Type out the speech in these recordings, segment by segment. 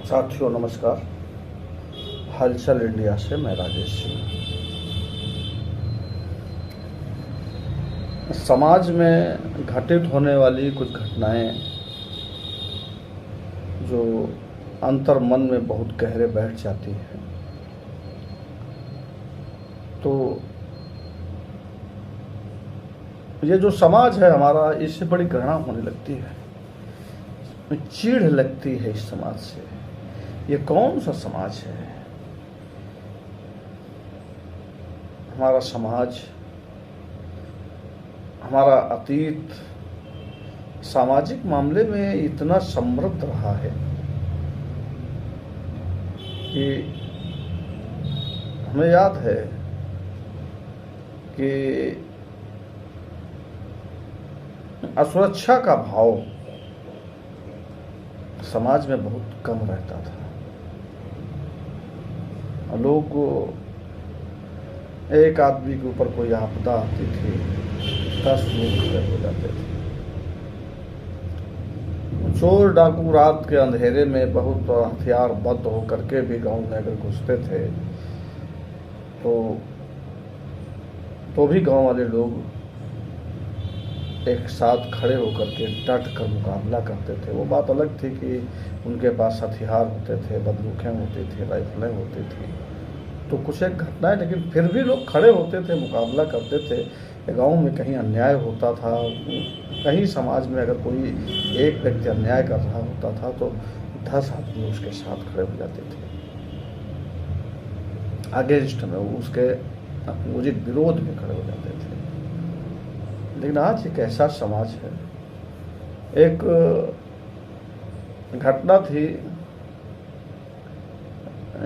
साथियों नमस्कार। हलचल इंडिया से मैं राजेश सिंह। समाज में घटित होने वाली कुछ घटनाएं जो अंतर मन में बहुत गहरे बैठ जाती हैं, तो ये जो समाज है हमारा, इससे बड़ी घृणा होने लगती है, चीड़ लगती है इस समाज से। ये कौन सा समाज है? हमारा समाज, हमारा अतीत सामाजिक मामले में इतना समृद्ध रहा है कि हमें याद है कि असुरक्षा का भाव समाज में बहुत कम रहता था। लोग, एक आदमी के ऊपर कोई आपदा आती थी, 10 लोग खड़े हो जाते थे। चोर डाकू रात के अंधेरे में बहुत हथियार बंद होकर के भी गांव में अगर घुसते थे तो भी गांव वाले लोग एक साथ खड़े होकर के डट कर मुकाबला करते थे। वो बात अलग थी कि उनके पास हथियार होते थे, बंदूकें होती थी, राइफलें होती थी, तो कुछ एक घटनाएं, लेकिन फिर भी लोग खड़े होते थे, मुकाबला करते थे। गांव में कहीं अन्याय होता था, कहीं समाज में अगर कोई एक व्यक्ति अन्याय कर रहा होता था तो 10 आदमी उसके साथ खड़े हो जाते थे, अगेंस्ट में, उसके अपोजिट, विरोध में खड़े हो जाते थे। लेकिन आज एक ऐसा समाज है। एक घटना थी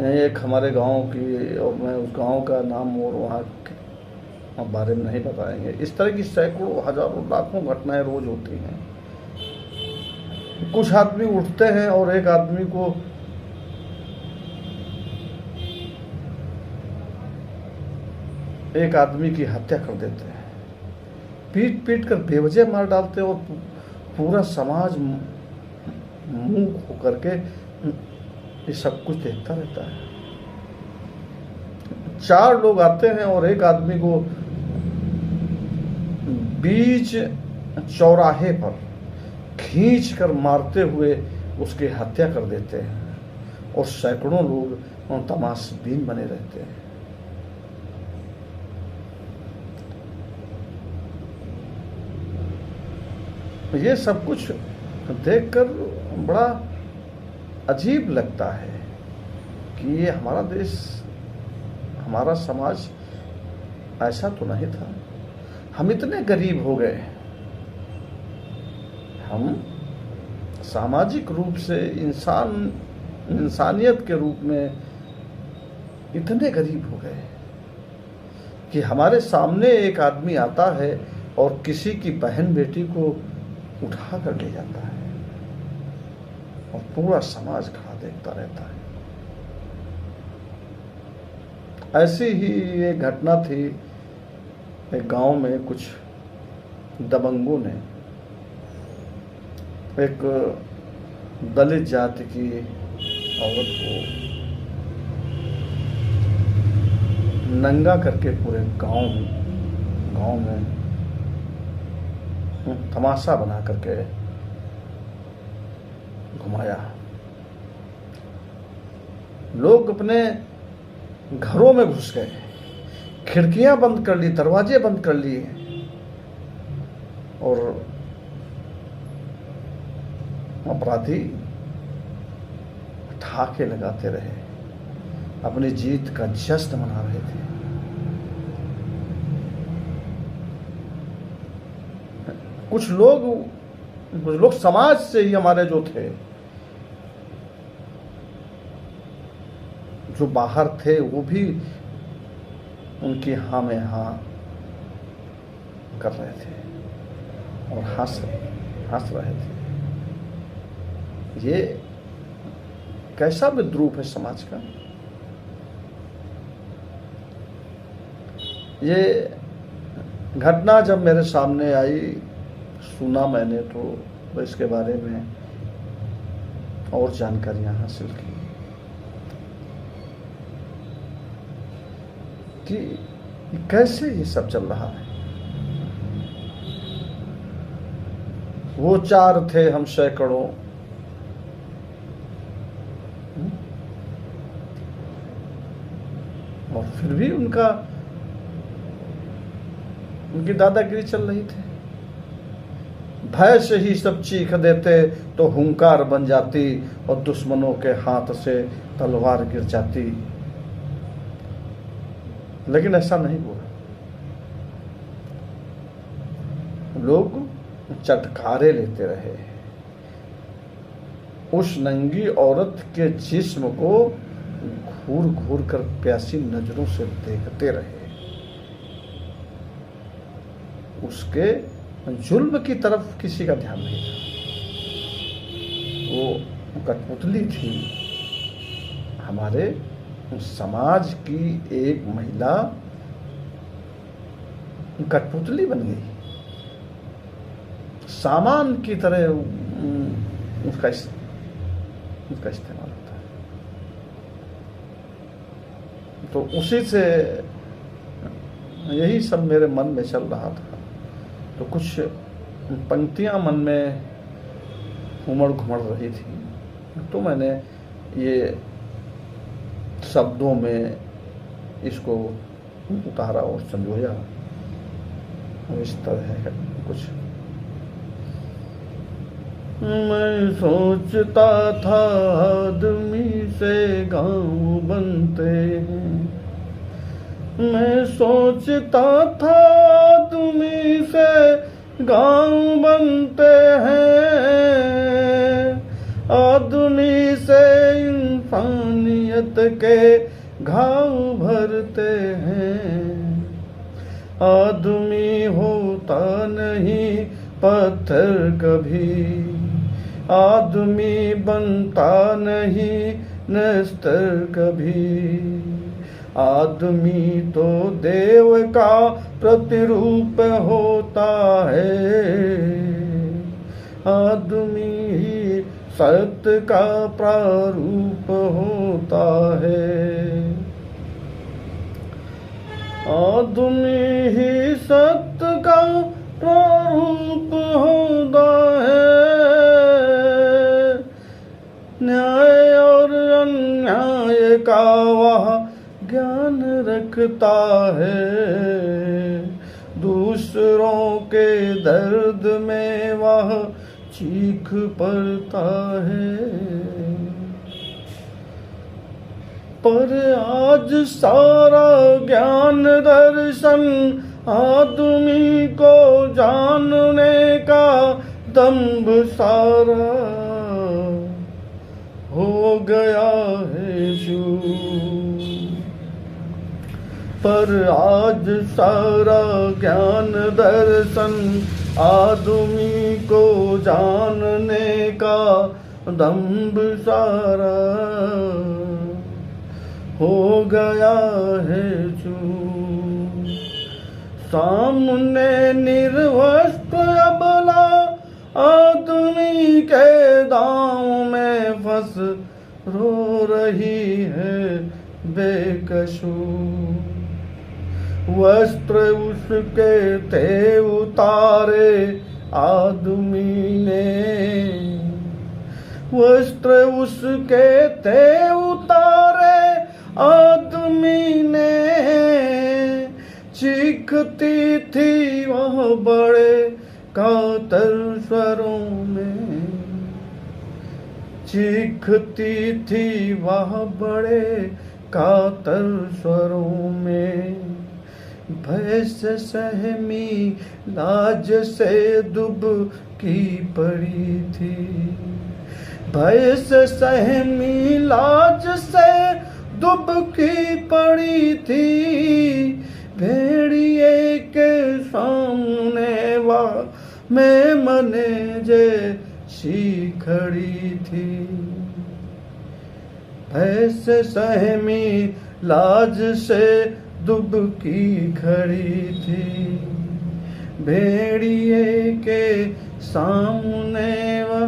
एक हमारे गांव की, और मैं उस गांव का नाम और वहाँ के बारे में नहीं बताएंगे। इस तरह की सैकड़ों, हजारों, लाखों घटनाएं रोज होती हैं। कुछ आदमी उठते हैं और एक आदमी को एक आदमी की हत्या कर देते हैं, पीट पीट कर बेवजह मार डालते हैं, और पूरा समाज मूक होकर के ये सब कुछ देखता रहता है। 4 लोग आते हैं और एक आदमी को बीच चौराहे पर खींच कर मारते हुए उसकी हत्या कर देते हैं, और सैकड़ों लोग तमाशबीन बने रहते हैं। ये सब कुछ देखकर बड़ा अजीब लगता है कि ये हमारा देश, हमारा समाज ऐसा तो नहीं था। हम इतने गरीब हो गए, हम सामाजिक रूप से, इंसानियत के रूप में इतने गरीब हो गए कि हमारे सामने एक आदमी आता है और किसी की बहन बेटी को उठा कर ले जाता है, और पूरा समाज खड़ा देखता रहता है। ऐसी ही एक घटना थी एक गांव में। कुछ दबंगों ने एक दलित जाति की औरत को नंगा करके पूरे गांव में तमाशा बना करके घुमाया। लोग अपने घरों में घुस गए, खिड़कियां बंद कर ली, दरवाजे बंद कर लिए, और अपराधी ठहाके लगाते रहे, अपनी जीत का जश्न मना रहे थे। कुछ लोग समाज से ही हमारे जो थे, जो बाहर थे, वो भी उनकी हाँ में हाँ कर रहे थे और हंस रहे थे। ये कैसा विद्रूप है समाज का। ये घटना जब मेरे सामने आई, सुना मैंने तो इसके बारे में और जानकारियां हासिल की कि कैसे ये सब चल रहा है। वो 4 थे, हम सैकड़ों। और फिर भी उनकी दादागिरी चल रही थी। भय से ही सब चीख देते तो हुंकार बन जाती और दुश्मनों के हाथ से तलवार गिर जाती। लेकिन ऐसा नहीं हुआ। लोग चटकारे लेते रहे, उस नंगी औरत के जिस्म को घूर घूर कर प्यासी नजरों से देखते रहे। उसके जुल्म की तरफ किसी का ध्यान नहीं था। वो कठपुतली थी, हमारे समाज की एक महिला कठपुतली बन गई, सामान की तरह उसका इस्तेमाल होता है। तो उसी से यही सब मेरे मन में चल रहा था। तो कुछ पंक्तियां मन में उमड़ घुमड़ रही थी, तो मैंने ये शब्दों में इसको उतारा और संजोया। इस तरह है कुछ। मैं सोचता था आदमी से गांव बनते हैं, मैं सोचता था आदमी से गांव बनते हैं, आदमी से इंसानियत के घाव भरते हैं। आदमी होता नहीं पत्थर कभी, आदमी बनता नहीं नस्तर कभी। आदमी तो देव का प्रतिरूप होता है, आदमी ही सत्य का प्रारूप होता है। आदमी ही सत्य का प्रारूप होता है, न्याय और अन्याय का वह ज्ञान रखता है, दूसरों के दर्द में वह चीख पड़ता है। पर आज सारा ज्ञान दर्शन आदमी को जानने का दंभ सारा हो गया है शूर। पर आज सारा ज्ञान दर्शन आदमी को जानने का दंभ सारा हो गया है चूर। सामने निर्वस्त्र अबला आदमी के दांव में फंस रो रही है बेकसूर। वस्त्र उसके थे उतारे आदमी ने, वस्त्र उसके थे उतारे आदमी ने। चीखती थी वह बड़े कातर स्वरों में, चीखती थी वह बड़े कातर स्वरों में। भय से सहमी लाज से दुबकी पड़ी थी, भय से सहमी लाज से दुबकी पड़ी थी। भेड़िए के सामने वह मैं मने जैसी खड़ी थी, भय से सहमी लाज से दुबकी खड़ी थी। भेड़िए के सामने वह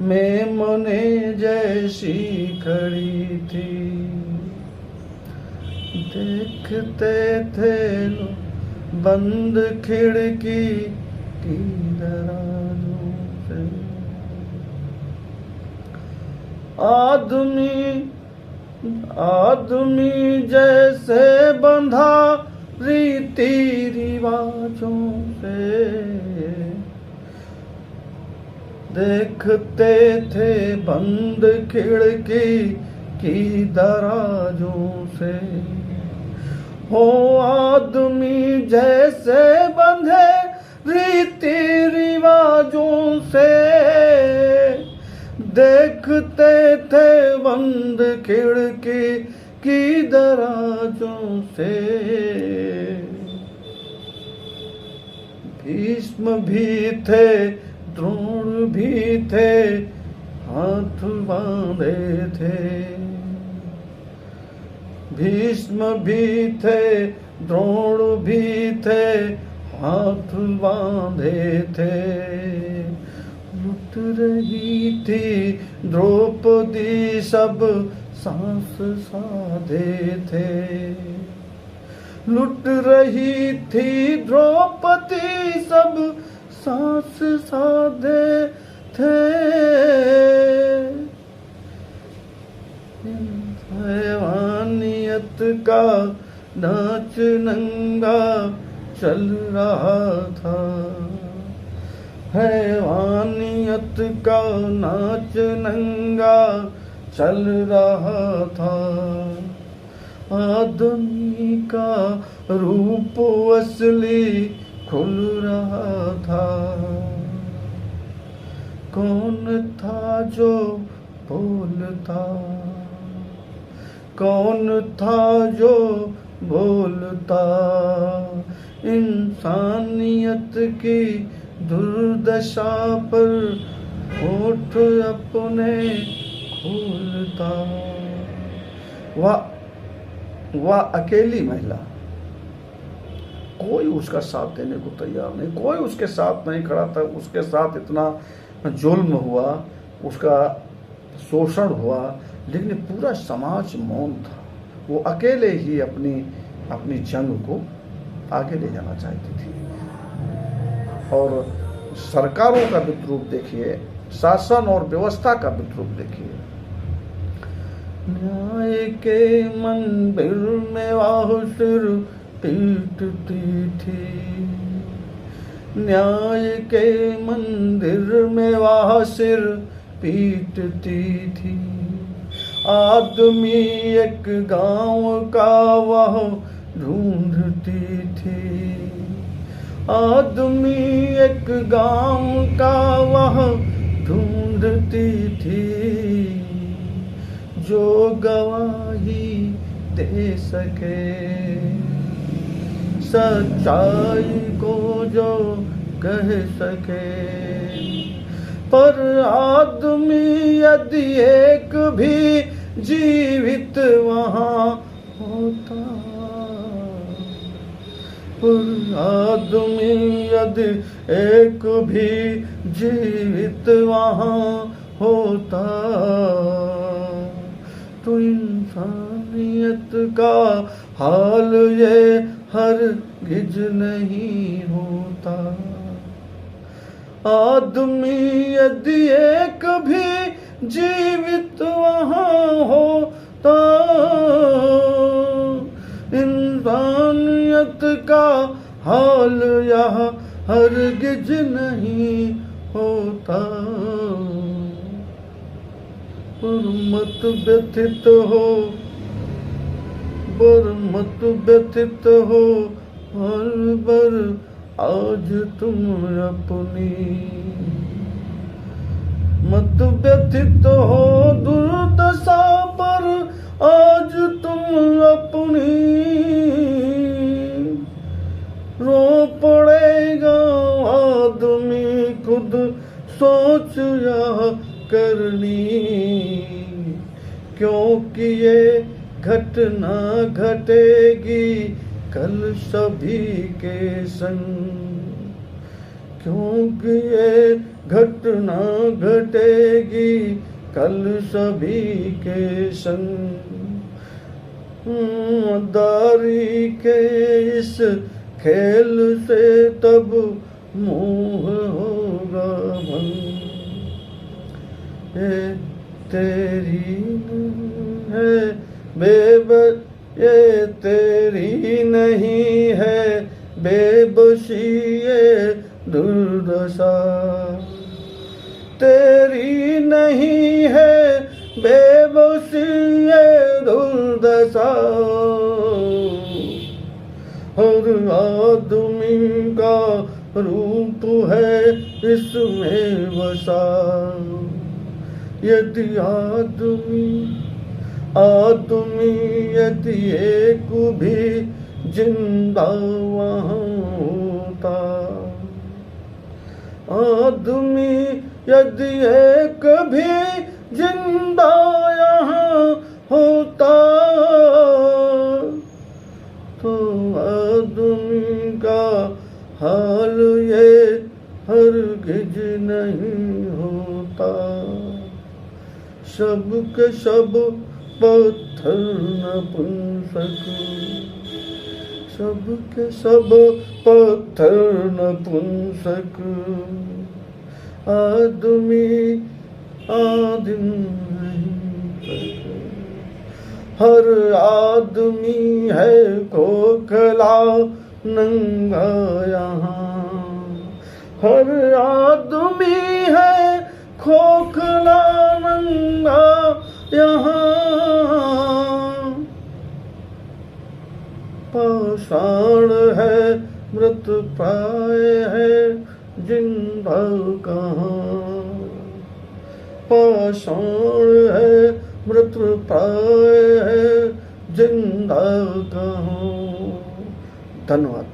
मेमने जैसी खड़ी थी। देखते थे लोग बंद खिड़की की दराजों से। आदमी जैसे बंधा रीति रिवाजों से। देखते थे बंद खिड़की की दराजों से। हो आदमी जैसे बंधे रीति रिवाजों से। देखते थे बंद खिड़की की दराजों से। भीष्म भी थे द्रोण भी थे हाथ बांधे थे। भीष्म भी थे द्रोण भी थे हाथ बांधे थे। लुट रही थी द्रौपदी सब सांस साधे थे। लुट रही थी द्रौपदी सब सांस साधे थे। हैवानियत का नाच नंगा चल रहा था। हैवानियत का नाच नंगा चल रहा था। आदमी का रूप असली खुल रहा था। कौन था जो बोलता, कौन था जो बोलता। इंसानियत की दुर्दशा पर होठ अपने खोलता। वह अकेली महिला, कोई उसका साथ देने को तैयार नहीं, कोई उसके साथ नहीं खड़ा था। उसके साथ इतना जुल्म हुआ, उसका शोषण हुआ, लेकिन पूरा समाज मौन था। वो अकेले ही अपनी जंग को आगे ले जाना चाहती थी। और सरकारों का विद्रूप देखिए, शासन और व्यवस्था का विद्रूप देखिए। न्याय के मंदिर में वह सिर पीटती थी। न्याय के मंदिर में वह सिर पीटती थी। आदमी एक गांव का वह ढूंढती थी। आदमी एक गांव का वह ढूंढती थी। जो गवाही दे सके सच्चाई को, जो कह सके। पर आदमी यदि एक भी जीवित वहाँ होता, पर आदमी यदि एक भी जीवित वहाँ होता, तो इंसानियत का हाल ये हरगिज नहीं होता। आदमी यदि एक भी जीवित वहाँ होता, इंसानियत का हाल यह हरगिज नहीं होता। पर मत व्यथित हो, पर मत व्यथित हो, अलबर आज तुम अपनी। मत व्यथित हो दुर्दशा पर आज तुम अपनी। रो पड़ेगा आदमी खुद सोच यह करनी, क्योंकि ये घटना घटेगी कल सभी के संग। क्योंकि ये घटना घटेगी कल सभी के संग। दारी के इस खेल से तब मोह होगा भंग। ये तेरी है ये तेरी नहीं है बेबसी ये दुर्दशा। तेरी नहीं है बेबसी ये दुर्दशा। हर आदमी का रूप है इसमें वसा। यदि आदमी यदि एक भी जिंदा वहाँ होता। आदमी यदि एक भी जिंदा यहाँ होता तो आदमी का हाल ये हरगिज नहीं होता। सब के सब पत्थर नपुंसक। सब के सब पत्थर नपुंसक। आदमी आदिम नहीं। हर आदमी है खोखला नंगा यहाँ। हर आदमी है खोखला नंगा यहाँ। पाषाण है मृत प्राय है जिंदा कहाँ। पाषाण है मृत प्राय है जिंदा कहाँ। धन्यवाद।